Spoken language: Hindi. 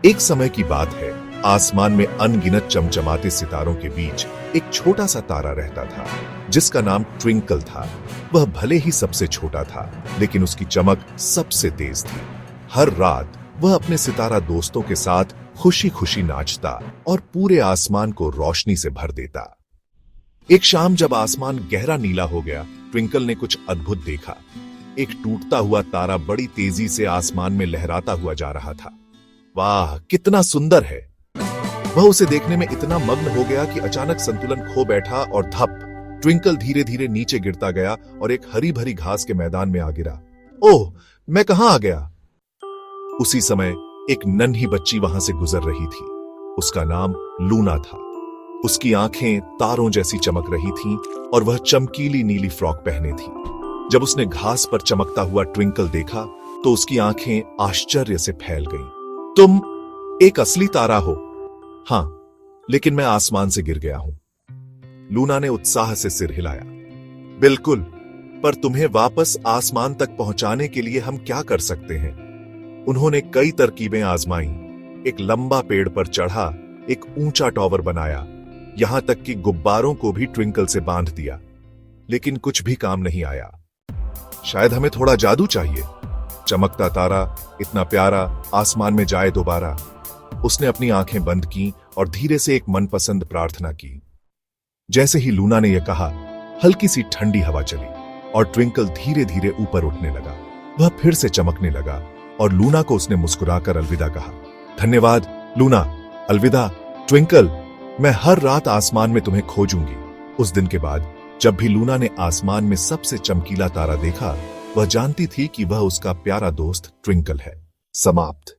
एक समय की बात है, आसमान में अनगिनत चमचमाते सितारों के बीच एक छोटा सा तारा रहता था जिसका नाम ट्विंकल था। वह भले ही सबसे छोटा था, लेकिन उसकी चमक सबसे तेज थी। हर रात वह अपने सितारा दोस्तों के साथ खुशी खुशी नाचता और पूरे आसमान को रोशनी से भर देता। एक शाम जब आसमान गहरा नीला हो गया, ट्विंकल ने कुछ अद्भुत देखा। एक टूटता हुआ तारा बड़ी तेजी से आसमान में लहराता हुआ जा रहा था। वाह, कितना सुंदर है! वह उसे देखने में इतना मग्न हो गया कि अचानक संतुलन खो बैठा और धप, ट्विंकल धीरे धीरे नीचे गिरता गया और एक हरी भरी घास के मैदान में आ गिरा। ओह, मैं कहां आ गया? उसी समय एक नन्ही बच्ची वहां से गुजर रही थी। उसका नाम लूना था। उसकी आंखें तारों जैसी चमक रही थीं और वह चमकीली नीली फ्रॉक पहने थी। जब उसने घास पर चमकता हुआ ट्विंकल देखा तो उसकी आंखें आश्चर्य से फैल गईं। तुम एक असली तारा हो? हां, लेकिन मैं आसमान से गिर गया हूं। लूना ने उत्साह से सिर हिलाया। बिल्कुल, पर तुम्हें वापस आसमान तक पहुंचाने के लिए हम क्या कर सकते हैं? उन्होंने कई तरकीबें आजमाई। एक लंबा पेड़ पर चढ़ा, एक ऊंचा टॉवर बनाया, यहां तक कि गुब्बारों को भी ट्विंकल से बांध दिया, लेकिन कुछ भी काम नहीं आया। शायद हमें थोड़ा जादू चाहिए। चमकता तारा, इतना प्यारा, आसमान में जाए दोबारा। उसने अपनी आंखें बंद की और धीरे से एक मनपसंद प्रार्थना की। जैसे ही लूना ने यह कहा, हल्की सी ठंडी हवा चली और ट्विंकल धीरे धीरे ऊपर उठने लगा। वह फिर से चमकने लगा और लूना को उसने मुस्कुराकर अलविदा कहा। धन्यवाद लूना। अलविदा ट्विंकल। मैं हर रात आसमान में तुम्हें खोजूंगी। उस दिन के बाद जब भी लूना ने आसमान में सबसे चमकीला तारा देखा, वह जानती थी कि वह उसका प्यारा दोस्त ट्विंकल है। समाप्त।